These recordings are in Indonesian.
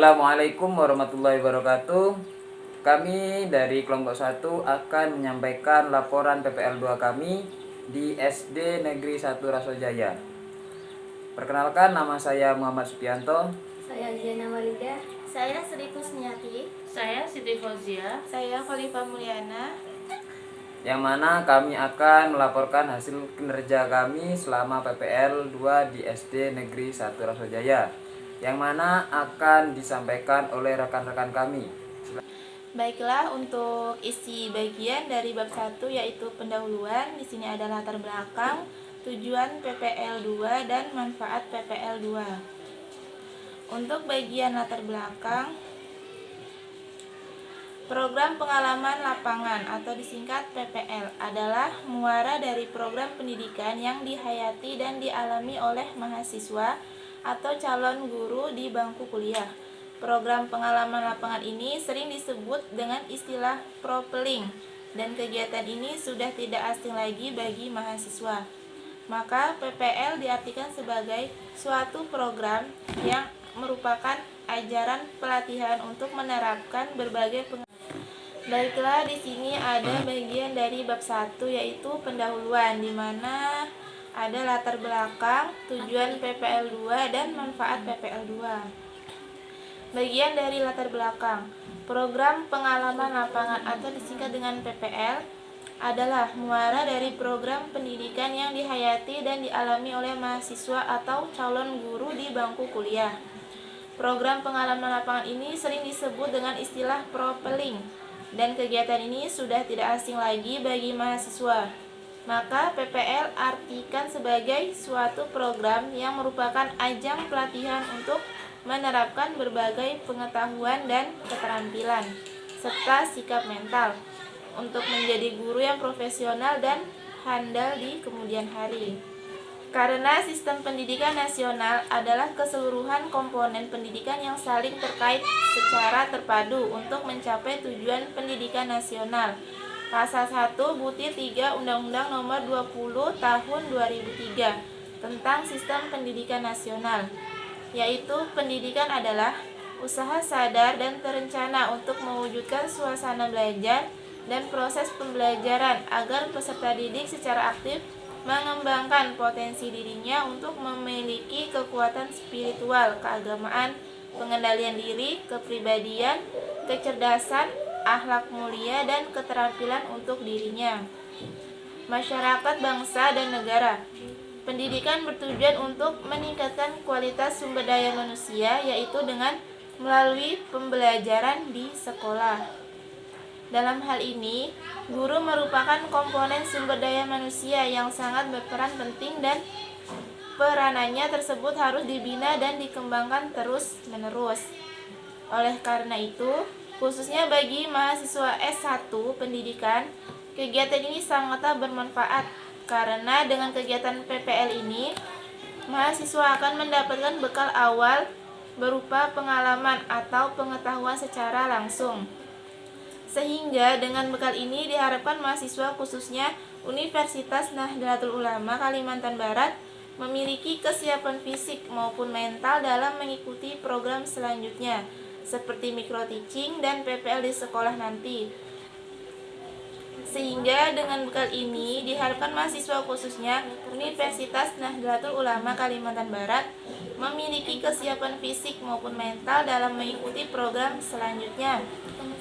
Assalamualaikum warahmatullahi wabarakatuh. Kami dari kelompok 1 akan menyampaikan laporan PPL 2 kami di SD Negeri 1 Rasojaya. Perkenalkan, nama saya Muhammad Supianto. Saya Diana Walida. Saya Sri Kusniati. Saya Siti Fauzia. Saya Khalifah Mulyana. Yang mana kami akan melaporkan hasil kinerja kami selama PPL 2 di SD Negeri 1 Rasojaya, yang mana akan disampaikan oleh rekan-rekan kami. Baiklah, untuk isi bagian dari bab 1 yaitu pendahuluan. Di sini ada latar belakang, tujuan PPL 2 dan manfaat PPL 2. Untuk bagian latar belakang, program pengalaman lapangan atau disingkat PPL adalah muara dari program pendidikan yang dihayati dan dialami oleh mahasiswa atau calon guru di bangku kuliah. Program pengalaman lapangan ini sering disebut dengan istilah propeling, dan kegiatan ini sudah tidak asing lagi bagi mahasiswa. Maka PPL diartikan sebagai suatu program yang merupakan ajaran pelatihan untuk menerapkan berbagai Baiklah, di sini ada bagian dari bab 1 yaitu pendahuluan, di mana ada latar belakang, tujuan PPL 2 dan manfaat PPL 2. Bagian dari latar belakang, program pengalaman lapangan atau disingkat dengan PPL adalah muara dari program pendidikan yang dihayati dan dialami oleh mahasiswa atau calon guru di bangku kuliah. Program pengalaman lapangan ini sering disebut dengan istilah propeling, dan kegiatan ini sudah tidak asing lagi bagi mahasiswa. Maka PPL artikan sebagai suatu program yang merupakan ajang pelatihan untuk menerapkan berbagai pengetahuan dan keterampilan serta sikap mental untuk menjadi guru yang profesional dan handal di kemudian hari. Karena sistem pendidikan nasional adalah keseluruhan komponen pendidikan yang saling terkait secara terpadu untuk mencapai tujuan pendidikan nasional. Pasal 1 Butir 3 Undang-Undang Nomor 20 Tahun 2003 tentang Sistem Pendidikan Nasional, yaitu pendidikan adalah usaha sadar dan terencana untuk mewujudkan suasana belajar dan proses pembelajaran agar peserta didik secara aktif mengembangkan potensi dirinya untuk memiliki kekuatan spiritual, keagamaan, pengendalian diri, kepribadian, kecerdasan, akhlak mulia, dan keterampilan untuk dirinya, masyarakat, bangsa, dan negara. Pendidikan bertujuan untuk meningkatkan kualitas sumber daya manusia, yaitu dengan melalui pembelajaran di sekolah. Dalam hal ini, guru merupakan komponen sumber daya manusia yang sangat berperan penting, dan peranannya tersebut harus dibina dan dikembangkan terus-menerus. Oleh karena itu, khususnya bagi mahasiswa S1 pendidikan, kegiatan ini sangatlah bermanfaat, karena dengan kegiatan PPL ini, mahasiswa akan mendapatkan bekal awal berupa pengalaman atau pengetahuan secara langsung. Sehingga dengan bekal ini diharapkan mahasiswa khususnya Universitas Nahdlatul Ulama Kalimantan Barat memiliki kesiapan fisik maupun mental dalam mengikuti program selanjutnya seperti micro teaching dan PPL di sekolah nanti. Sehingga dengan bekal ini diharapkan mahasiswa khususnya Universitas Nahdlatul Ulama Kalimantan Barat memiliki kesiapan fisik maupun mental dalam mengikuti program selanjutnya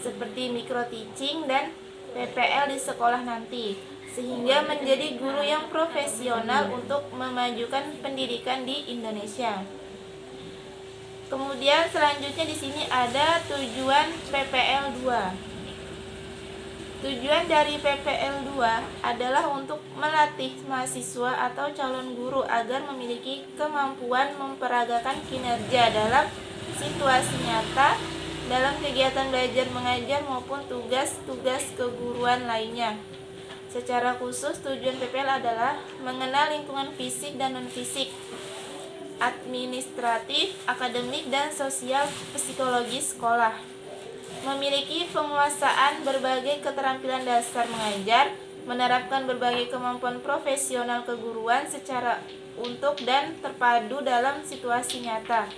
seperti micro teaching dan PPL di sekolah nanti, sehingga menjadi guru yang profesional untuk memajukan pendidikan di Indonesia. Kemudian selanjutnya di sini ada tujuan PPL 2. Tujuan dari PPL 2 adalah untuk melatih mahasiswa atau calon guru agar memiliki kemampuan memperagakan kinerja dalam situasi nyata dalam kegiatan belajar mengajar maupun tugas-tugas keguruan lainnya. Secara khusus, tujuan PPL adalah mengenal lingkungan fisik dan non-fisik, administratif, akademik, dan sosial psikologis sekolah, memiliki penguasaan berbagai keterampilan dasar mengajar, menerapkan berbagai kemampuan profesional keguruan secara untuk dan terpadu dalam situasi nyata,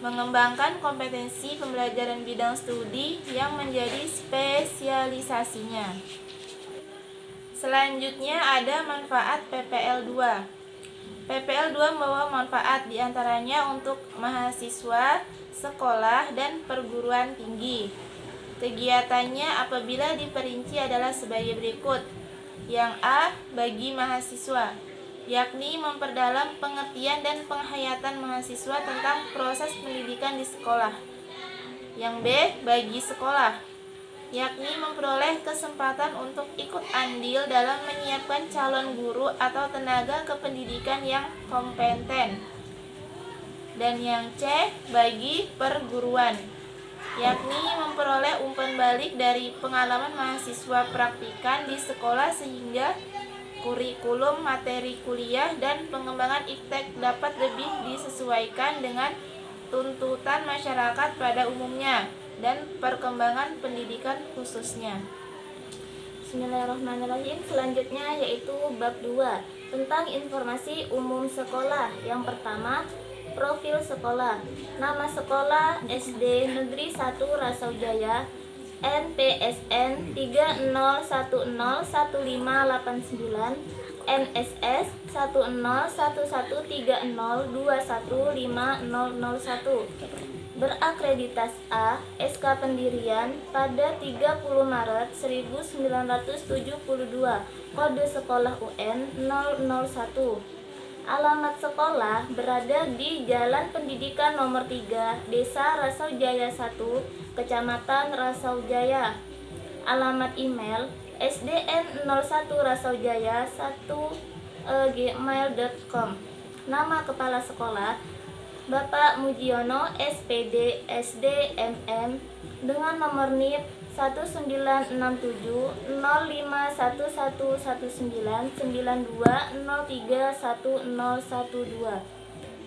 mengembangkan kompetensi pembelajaran bidang studi yang menjadi spesialisasinya. Selanjutnya ada manfaat PPL 2. PPL 2 membawa manfaat diantaranya untuk mahasiswa, sekolah, dan perguruan tinggi. Kegiatannya apabila diperinci adalah sebagai berikut. Yang A, bagi mahasiswa, yakni memperdalam pengertian dan penghayatan mahasiswa tentang proses pendidikan di sekolah. Yang B, bagi sekolah, yakni memperoleh kesempatan untuk ikut andil dalam menyiapkan calon guru atau tenaga kependidikan yang kompeten. Dan yang C, bagi perguruan, yakni memperoleh umpan balik dari pengalaman mahasiswa praktikan di sekolah sehingga kurikulum materi kuliah dan pengembangan iptek dapat lebih disesuaikan dengan tuntutan masyarakat pada umumnya dan perkembangan pendidikan khususnya. Bismillahirrahmanirrahim. Selanjutnya yaitu bab 2 tentang informasi umum sekolah. Yang pertama, profil sekolah. Nama sekolah SD Negeri 1 Rasaujaya, NPSN 30101589, NSS 101130215001. Berakreditasi A, SK pendirian pada 30 Maret 1972, kode sekolah UN 001. Alamat sekolah berada di Jalan Pendidikan Nomor 3, Desa Rasaujaya 1, Kecamatan Rasaujaya. Alamat email sdn01rasaujaya1@gmail.com. Nama kepala sekolah Bapak Mujiono SPD SD MM dengan nomor NIP 196705119992031012.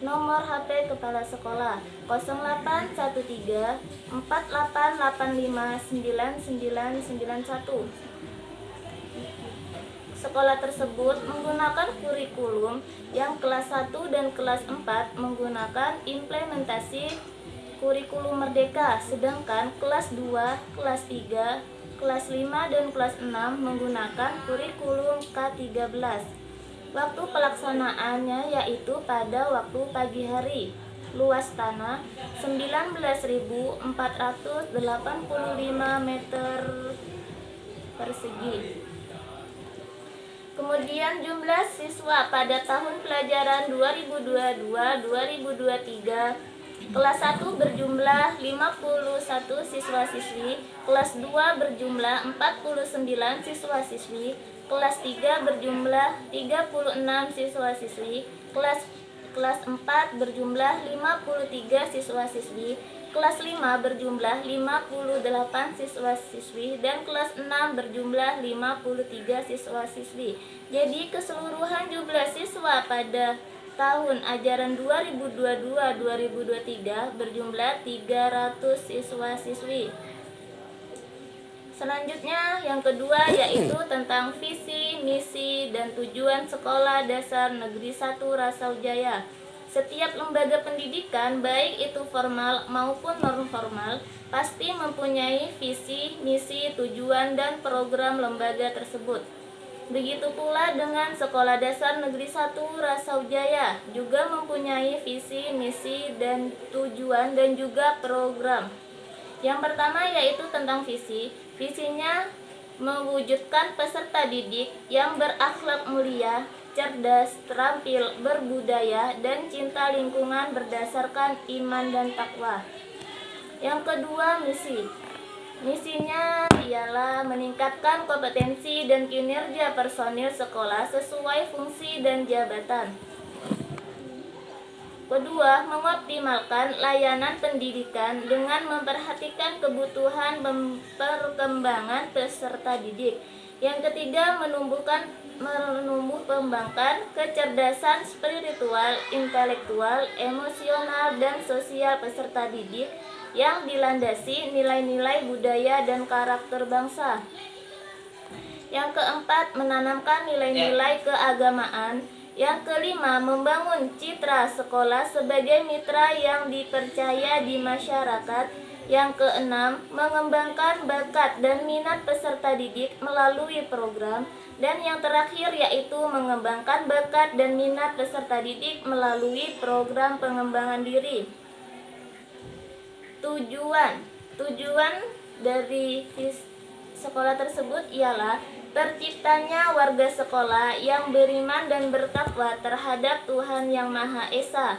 Nomor HP kepala sekolah 081348859991. Sekolah tersebut menggunakan kurikulum yang kelas 1 dan kelas 4 menggunakan implementasi kurikulum merdeka, sedangkan kelas 2, kelas 3, kelas 5, dan kelas 6 menggunakan kurikulum K13. Waktu pelaksanaannya yaitu pada waktu pagi hari. Luas tanah 19.485 meter persegi. Kemudian jumlah siswa pada tahun pelajaran 2022-2023, kelas 1 berjumlah 51 siswa-siswi, kelas 2 berjumlah 49 siswa-siswi, kelas 3 berjumlah 36 siswa-siswi, kelas 4 berjumlah 53 siswa-siswi, kelas 5 berjumlah 58 siswa-siswi, dan kelas 6 berjumlah 53 siswa-siswi. Jadi keseluruhan jumlah siswa pada tahun ajaran 2022-2023 berjumlah 300 siswa-siswi. Selanjutnya yang kedua yaitu tentang visi, misi, dan tujuan Sekolah Dasar Negeri 1 Rasaujaya. Setiap lembaga pendidikan, baik itu formal maupun non-formal, pasti mempunyai visi, misi, tujuan, dan program lembaga tersebut. Begitu pula dengan Sekolah Dasar Negeri 1 Rasaujaya juga mempunyai visi, misi, dan tujuan, dan juga program. Yang pertama yaitu tentang visi. Visinya mewujudkan peserta didik yang berakhlak mulia, cerdas, terampil, berbudaya, dan cinta lingkungan berdasarkan iman dan takwa. Yang kedua, misi. Misinya ialah meningkatkan kompetensi dan kinerja personil sekolah sesuai fungsi dan jabatan. Kedua, mengoptimalkan layanan pendidikan dengan memperhatikan kebutuhan perkembangan peserta didik. Yang ketiga, menumbuh kembangkan kecerdasan spiritual, intelektual, emosional, dan sosial peserta didik yang dilandasi nilai-nilai budaya dan karakter bangsa. Yang keempat, menanamkan nilai-nilai keagamaan Yang kelima, membangun citra sekolah sebagai mitra yang dipercaya di masyarakat. Yang keenam, mengembangkan bakat dan minat peserta didik melalui program. Dan yang terakhir yaitu mengembangkan bakat dan minat peserta didik melalui program pengembangan diri. Tujuan dari sekolah tersebut ialah terciptanya warga sekolah yang beriman dan bertakwa terhadap Tuhan Yang Maha Esa.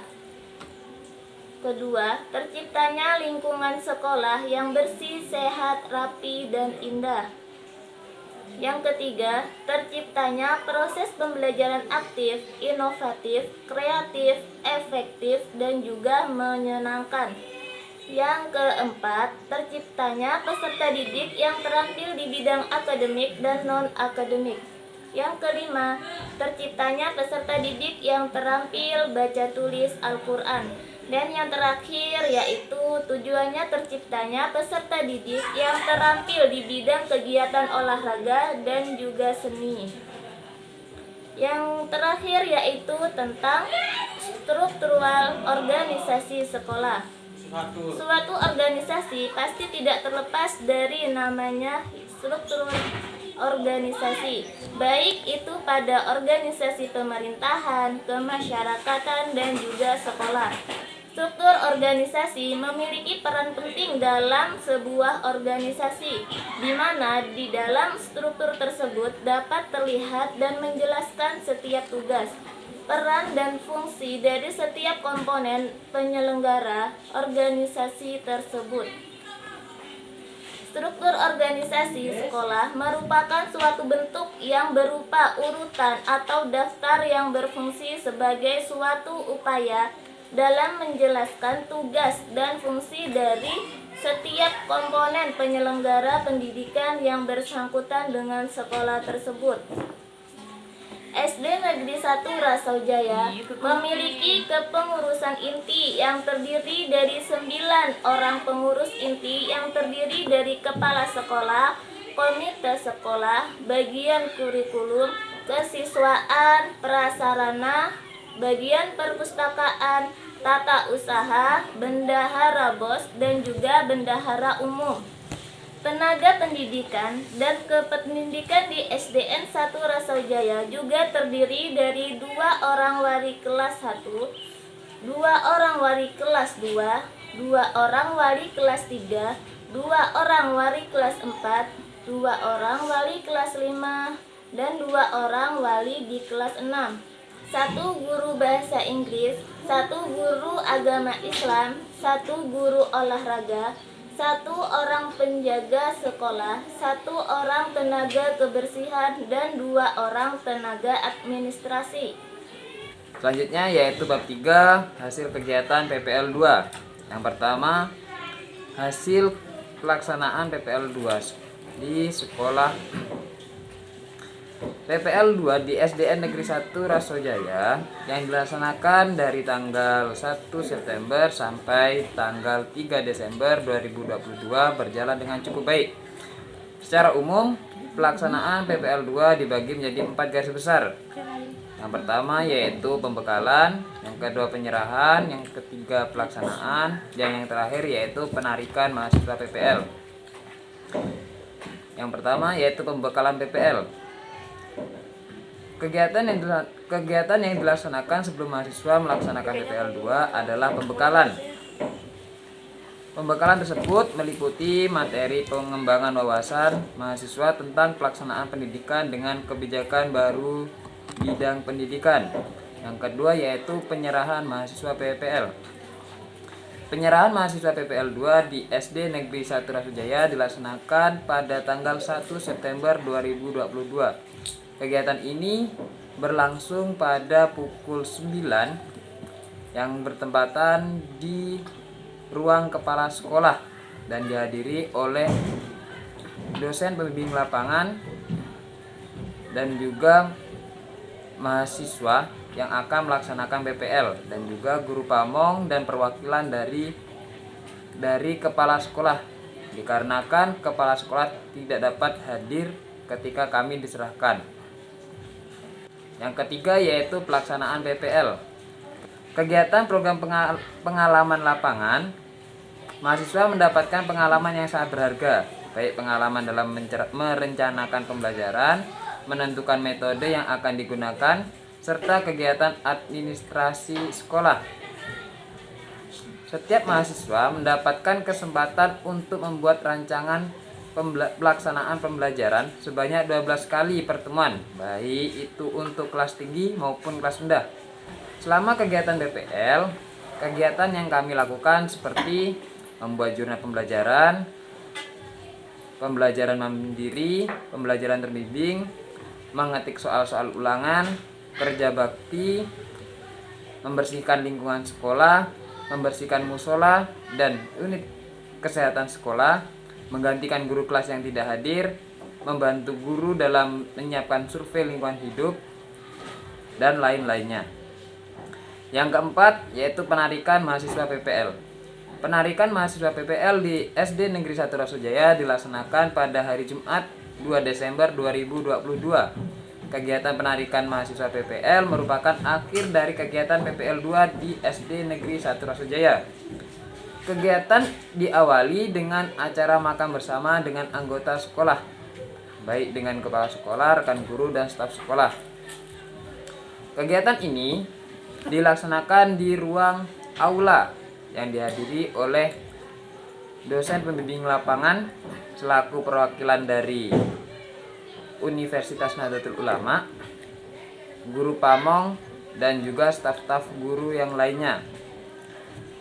Kedua, terciptanya lingkungan sekolah yang bersih, sehat, rapi, dan indah. Yang ketiga, terciptanya proses pembelajaran aktif, inovatif, kreatif, efektif, dan juga menyenangkan. Yang keempat, terciptanya peserta didik yang terampil di bidang akademik dan non-akademik. Yang kelima, terciptanya peserta didik yang terampil baca tulis Al-Quran. Dan yang terakhir yaitu tujuannya terciptanya peserta didik yang terampil di bidang kegiatan olahraga dan juga seni. Yang terakhir yaitu tentang struktural organisasi sekolah. Suatu organisasi pasti tidak terlepas dari namanya struktur organisasi, baik itu pada organisasi pemerintahan, kemasyarakatan, dan juga sekolah. Struktur organisasi memiliki peran penting dalam sebuah organisasi, di mana di dalam struktur tersebut dapat terlihat dan menjelaskan setiap tugas, peran dan fungsi dari setiap komponen penyelenggara organisasi tersebut. Struktur organisasi sekolah merupakan suatu bentuk yang berupa urutan atau daftar yang berfungsi sebagai suatu upaya dalam menjelaskan tugas dan fungsi dari setiap komponen penyelenggara pendidikan yang bersangkutan dengan sekolah tersebut. SD Negeri 1 Rasaujaya memiliki kepengurusan inti yang terdiri dari 9 orang pengurus inti yang terdiri dari kepala sekolah, komite sekolah, bagian kurikulum, kesiswaan, prasarana, bagian perpustakaan, tata usaha, bendahara BOS, dan juga bendahara umum. Tenaga pendidikan dan kependidikan di SDN 1 Rasaujaya juga terdiri dari 2 orang wali kelas 1, 2 orang wali kelas 2, 2 orang wali kelas 3, 2 orang wali kelas 4, 2 orang wali kelas 5, dan 2 orang wali di kelas 6. 1 guru bahasa Inggris, 1 guru agama Islam, 1 guru olahraga, 1 orang penjaga sekolah, 1 orang tenaga kebersihan, dan 2 orang tenaga administrasi. Selanjutnya yaitu bab 3, hasil kegiatan PPL 2. Yang pertama, hasil pelaksanaan PPL 2 di sekolah. PPL 2 di SDN Negeri 1 Rasaujaya yang dilaksanakan dari tanggal 1 September sampai tanggal 3 Desember 2022 berjalan dengan cukup baik. Secara umum, pelaksanaan PPL 2 dibagi menjadi 4 garis besar. Yang pertama yaitu pembekalan, yang kedua penyerahan, yang ketiga pelaksanaan, dan yang terakhir yaitu penarikan mahasiswa PPL. Yang pertama yaitu pembekalan PPL. Kegiatan yang dilaksanakan sebelum mahasiswa melaksanakan PPL 2 adalah pembekalan. Pembekalan tersebut meliputi materi pengembangan wawasan mahasiswa tentang pelaksanaan pendidikan dengan kebijakan baru bidang pendidikan. Yang kedua yaitu penyerahan mahasiswa PPL. Penyerahan mahasiswa PPL 2 di SD Negeri 1 Rasaujaya dilaksanakan pada tanggal 1 September 2022. Kegiatan ini berlangsung pada pukul 9 yang bertempatan di ruang kepala sekolah dan dihadiri oleh dosen pembimbing lapangan dan juga mahasiswa yang akan melaksanakan PPL dan juga guru pamong dan perwakilan dari kepala sekolah, dikarenakan kepala sekolah tidak dapat hadir ketika kami diserahkan. Yang ketiga yaitu pelaksanaan PPL. Kegiatan program pengalaman lapangan, mahasiswa mendapatkan pengalaman yang sangat berharga, baik pengalaman dalam merencanakan pembelajaran, menentukan metode yang akan digunakan, serta kegiatan administrasi sekolah. Setiap mahasiswa mendapatkan kesempatan untuk membuat rancangan pelaksanaan pembelajaran sebanyak 12 kali pertemuan, baik itu untuk kelas tinggi maupun kelas rendah. Selama kegiatan PPL, kegiatan yang kami lakukan seperti membuat jurnal pembelajaran, pembelajaran mandiri, pembelajaran terbimbing, mengetik soal-soal ulangan, kerja bakti, membersihkan lingkungan sekolah, membersihkan musola dan unit kesehatan sekolah, menggantikan guru kelas yang tidak hadir, membantu guru dalam menyiapkan survei lingkungan hidup, dan lain-lainnya. Yang keempat yaitu penarikan mahasiswa PPL. Penarikan mahasiswa PPL di SD Negeri 1 Rasojaya dilaksanakan pada hari Jumat 2 Desember 2022. Kegiatan penarikan mahasiswa PPL merupakan akhir dari kegiatan PPL 2 di SD Negeri 1 Rasojaya. Kegiatan diawali dengan acara makan bersama dengan anggota sekolah, baik dengan kepala sekolah, rekan guru, dan staf sekolah. Kegiatan ini dilaksanakan di ruang aula yang dihadiri oleh dosen pembimbing lapangan selaku perwakilan dari Universitas Nahdlatul Ulama, guru pamong, dan juga staf-staf guru yang lainnya.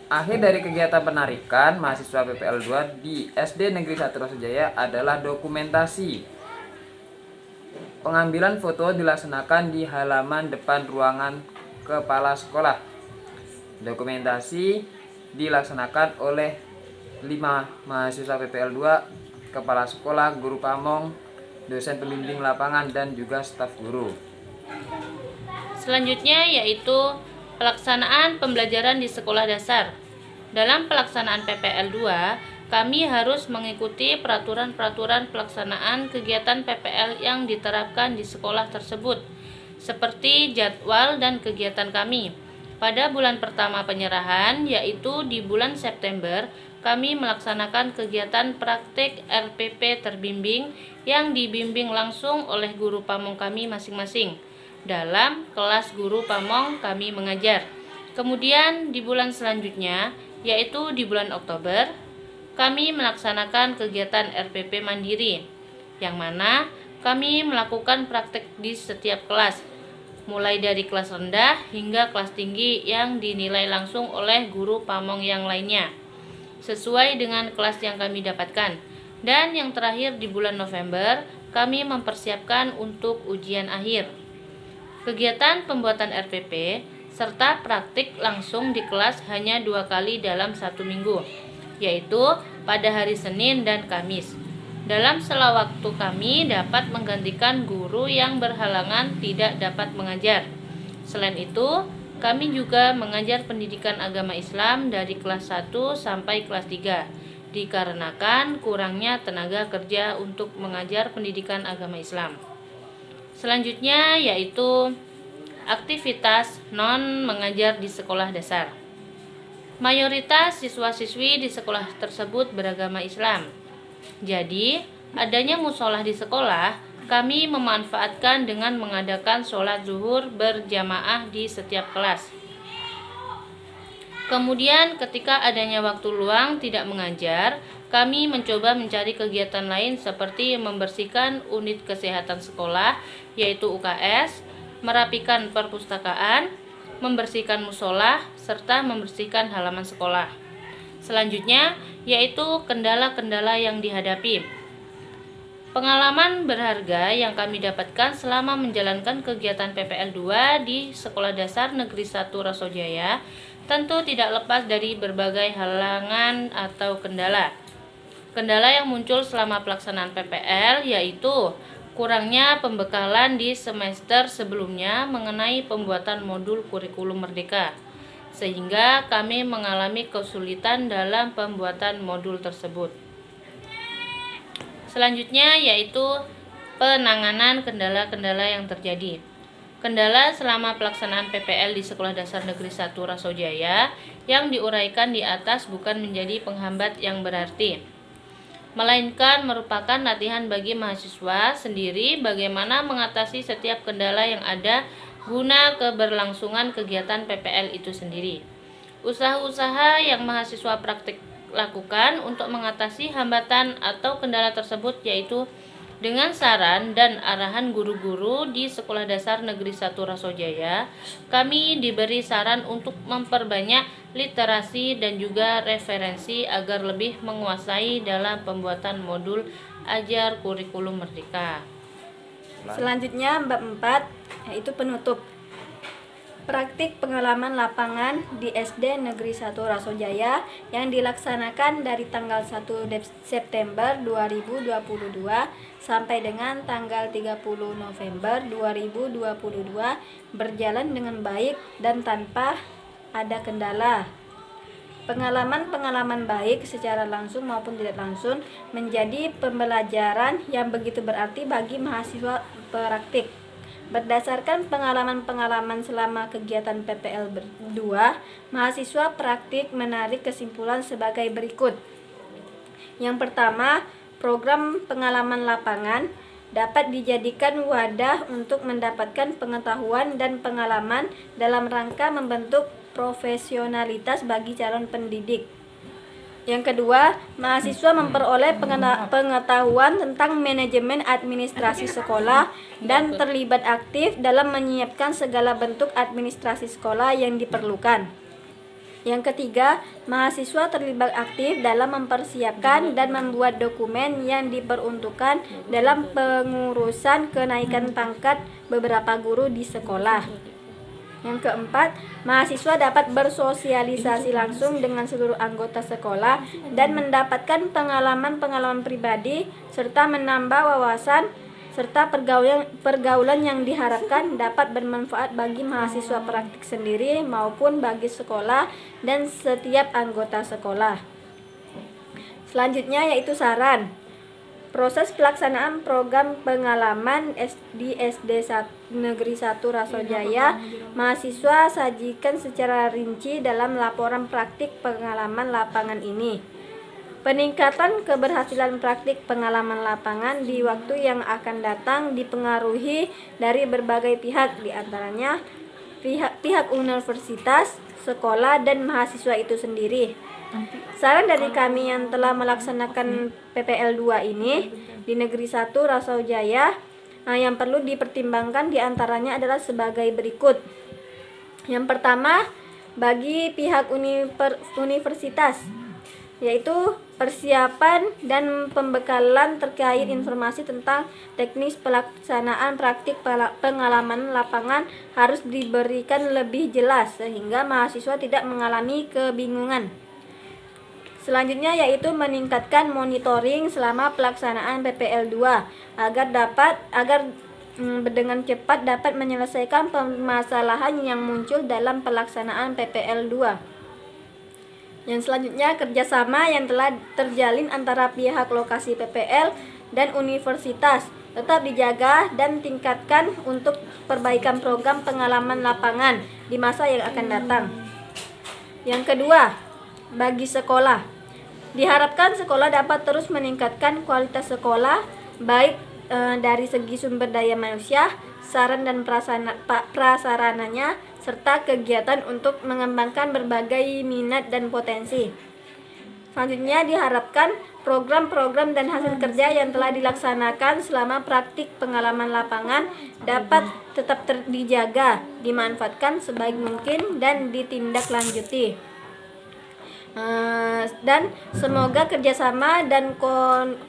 Akhir dari kegiatan penarikan mahasiswa PPL 2 di SD Negeri 1 Rasojaya adalah dokumentasi. Pengambilan foto dilaksanakan di halaman depan ruangan kepala sekolah. Dokumentasi dilaksanakan oleh 5 mahasiswa PPL 2, kepala sekolah, guru pamong, dosen pembimbing lapangan, dan juga staf guru. Selanjutnya yaitu pelaksanaan pembelajaran di sekolah dasar. Dalam pelaksanaan PPL 2, kami harus mengikuti peraturan-peraturan pelaksanaan kegiatan PPL yang diterapkan di sekolah tersebut, seperti jadwal dan kegiatan kami. Pada bulan pertama penyerahan, yaitu di bulan September, kami melaksanakan kegiatan praktik RPP terbimbing yang dibimbing langsung oleh guru pamong kami masing-masing. Dalam kelas guru pamong kami mengajar. Kemudian di bulan selanjutnya, yaitu di bulan Oktober, kami melaksanakan kegiatan RPP mandiri, yang mana kami melakukan praktik di setiap kelas, mulai dari kelas rendah hingga kelas tinggi yang dinilai langsung oleh guru pamong yang lainnya, sesuai dengan kelas yang kami dapatkan. Dan yang terakhir di bulan November, kami mempersiapkan untuk ujian akhir. Kegiatan pembuatan RPP serta praktik langsung di kelas hanya 2 kali dalam 1 minggu, yaitu pada hari Senin dan Kamis. Dalam sela waktu kami dapat menggantikan guru yang berhalangan tidak dapat mengajar. Selain itu, kami juga mengajar pendidikan agama Islam dari kelas 1 sampai kelas 3, dikarenakan kurangnya tenaga kerja untuk mengajar pendidikan agama Islam. Selanjutnya yaitu aktivitas non-mengajar di sekolah dasar. Mayoritas siswa-siswi di sekolah tersebut beragama Islam. Jadi, adanya musola di sekolah, kami memanfaatkan dengan mengadakan sholat zuhur berjamaah di setiap kelas. Kemudian, ketika adanya waktu luang tidak mengajar, kami mencoba mencari kegiatan lain seperti membersihkan unit kesehatan sekolah, yaitu UKS, merapikan perpustakaan, membersihkan musola, serta membersihkan halaman sekolah. Selanjutnya, yaitu kendala-kendala yang dihadapi. Pengalaman berharga yang kami dapatkan selama menjalankan kegiatan PPL 2 di Sekolah Dasar Negeri 1 Rasojaya tentu tidak lepas dari berbagai halangan atau kendala. Kendala yang muncul selama pelaksanaan PPL yaitu kurangnya pembekalan di semester sebelumnya mengenai pembuatan modul kurikulum merdeka, sehingga kami mengalami kesulitan dalam pembuatan modul tersebut. Selanjutnya yaitu penanganan kendala-kendala yang terjadi. Kendala selama pelaksanaan PPL di Sekolah Dasar Negeri 1 Rasojaya yang diuraikan di atas bukan menjadi penghambat yang berarti, melainkan merupakan latihan bagi mahasiswa sendiri bagaimana mengatasi setiap kendala yang ada guna keberlangsungan kegiatan PPL itu sendiri. Usaha-usaha yang mahasiswa praktik lakukan untuk mengatasi hambatan atau kendala tersebut yaitu dengan saran dan arahan guru-guru di Sekolah Dasar Negeri 1 Rasojaya, kami diberi saran untuk memperbanyak literasi dan juga referensi agar lebih menguasai dalam pembuatan modul ajar kurikulum merdeka. Selanjutnya bab 4 yaitu penutup. Praktik pengalaman lapangan di SD Negeri 1 Rasojaya yang dilaksanakan dari tanggal 1 September 2022 sampai dengan tanggal 30 November 2022 berjalan dengan baik dan tanpa ada kendala. Pengalaman-pengalaman baik secara langsung maupun tidak langsung menjadi pembelajaran yang begitu berarti bagi mahasiswa praktik. Berdasarkan pengalaman-pengalaman selama kegiatan PPL 2, mahasiswa praktik menarik kesimpulan sebagai berikut. Yang pertama, program pengalaman lapangan dapat dijadikan wadah untuk mendapatkan pengetahuan dan pengalaman dalam rangka membentuk profesionalitas bagi calon pendidik. Yang kedua, mahasiswa memperoleh pengetahuan tentang manajemen administrasi sekolah dan terlibat aktif dalam menyiapkan segala bentuk administrasi sekolah yang diperlukan. Yang ketiga, mahasiswa terlibat aktif dalam mempersiapkan dan membuat dokumen yang diperuntukkan dalam pengurusan kenaikan pangkat beberapa guru di sekolah. Yang keempat, mahasiswa dapat bersosialisasi langsung dengan seluruh anggota sekolah dan mendapatkan pengalaman-pengalaman pribadi serta menambah wawasan serta pergaulan yang diharapkan dapat bermanfaat bagi mahasiswa praktik sendiri maupun bagi sekolah dan setiap anggota sekolah. Selanjutnya yaitu saran. Proses pelaksanaan program pengalaman di SD Negeri 1 Rasojaya, mahasiswa sajikan secara rinci dalam laporan praktik pengalaman lapangan ini. Peningkatan keberhasilan praktik pengalaman lapangan di waktu yang akan datang dipengaruhi dari berbagai pihak, diantaranya pihak universitas, sekolah, dan mahasiswa itu sendiri. Saran dari kami yang telah melaksanakan PPL 2 ini di Negeri 1 Rasojaya yang perlu dipertimbangkan diantaranya adalah sebagai berikut. Yang pertama, bagi pihak universitas, yaitu persiapan dan pembekalan terkait informasi tentang teknis pelaksanaan praktik pengalaman lapangan harus diberikan lebih jelas sehingga mahasiswa tidak mengalami kebingungan. Selanjutnya yaitu meningkatkan monitoring selama pelaksanaan PPL 2 agar dengan cepat dapat menyelesaikan permasalahan yang muncul dalam pelaksanaan PPL 2. Yang selanjutnya, kerjasama yang telah terjalin antara pihak lokasi PPL dan universitas tetap dijaga dan tingkatkan untuk perbaikan program pengalaman lapangan di masa yang akan datang. Yang kedua, bagi sekolah, diharapkan sekolah dapat terus meningkatkan kualitas sekolah baik dari segi sumber daya manusia, saran dan prasarananya, serta kegiatan untuk mengembangkan berbagai minat dan potensi. Selanjutnya diharapkan program-program dan hasil kerja yang telah dilaksanakan selama praktik pengalaman lapangan dapat tetap dijaga, dimanfaatkan sebaik mungkin dan ditindaklanjuti. Dan semoga kerjasama dan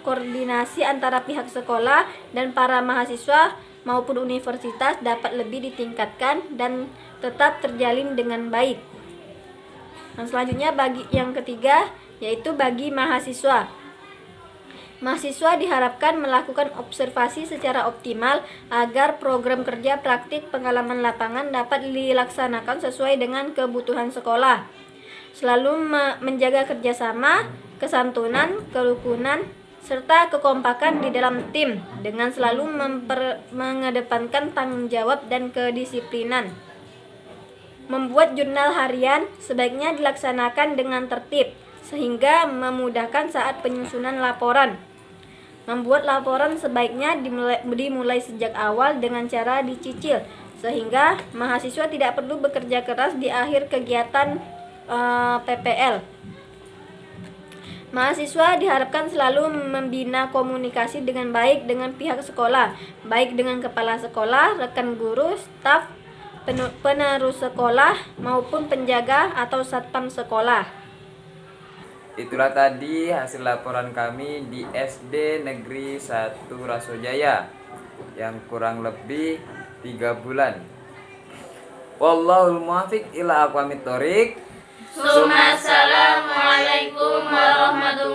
koordinasi antara pihak sekolah dan para mahasiswa maupun universitas dapat lebih ditingkatkan dan tetap terjalin dengan baik. Nah, selanjutnya bagi yang ketiga yaitu bagi mahasiswa. Mahasiswa diharapkan melakukan observasi secara optimal agar program kerja praktik pengalaman lapangan dapat dilaksanakan sesuai dengan kebutuhan sekolah. Selalu menjaga kerjasama, kesantunan, kerukunan, serta kekompakan di dalam tim dengan selalu mengedepankan tanggung jawab dan kedisiplinan. Membuat jurnal harian sebaiknya dilaksanakan dengan tertib sehingga memudahkan saat penyusunan laporan. Membuat laporan sebaiknya dimulai sejak awal dengan cara dicicil sehingga mahasiswa tidak perlu bekerja keras di akhir kegiatan PPL. Mahasiswa diharapkan selalu membina komunikasi dengan baik dengan pihak sekolah, baik dengan kepala sekolah, rekan guru, staf, penerus sekolah, maupun penjaga atau satpam sekolah. Itulah tadi hasil laporan kami di SD Negeri 1 Rasojaya yang kurang lebih 3 bulan. Wallahul muwaffiq ila aqwamit thoriq. Assalamualaikum warahmatullahi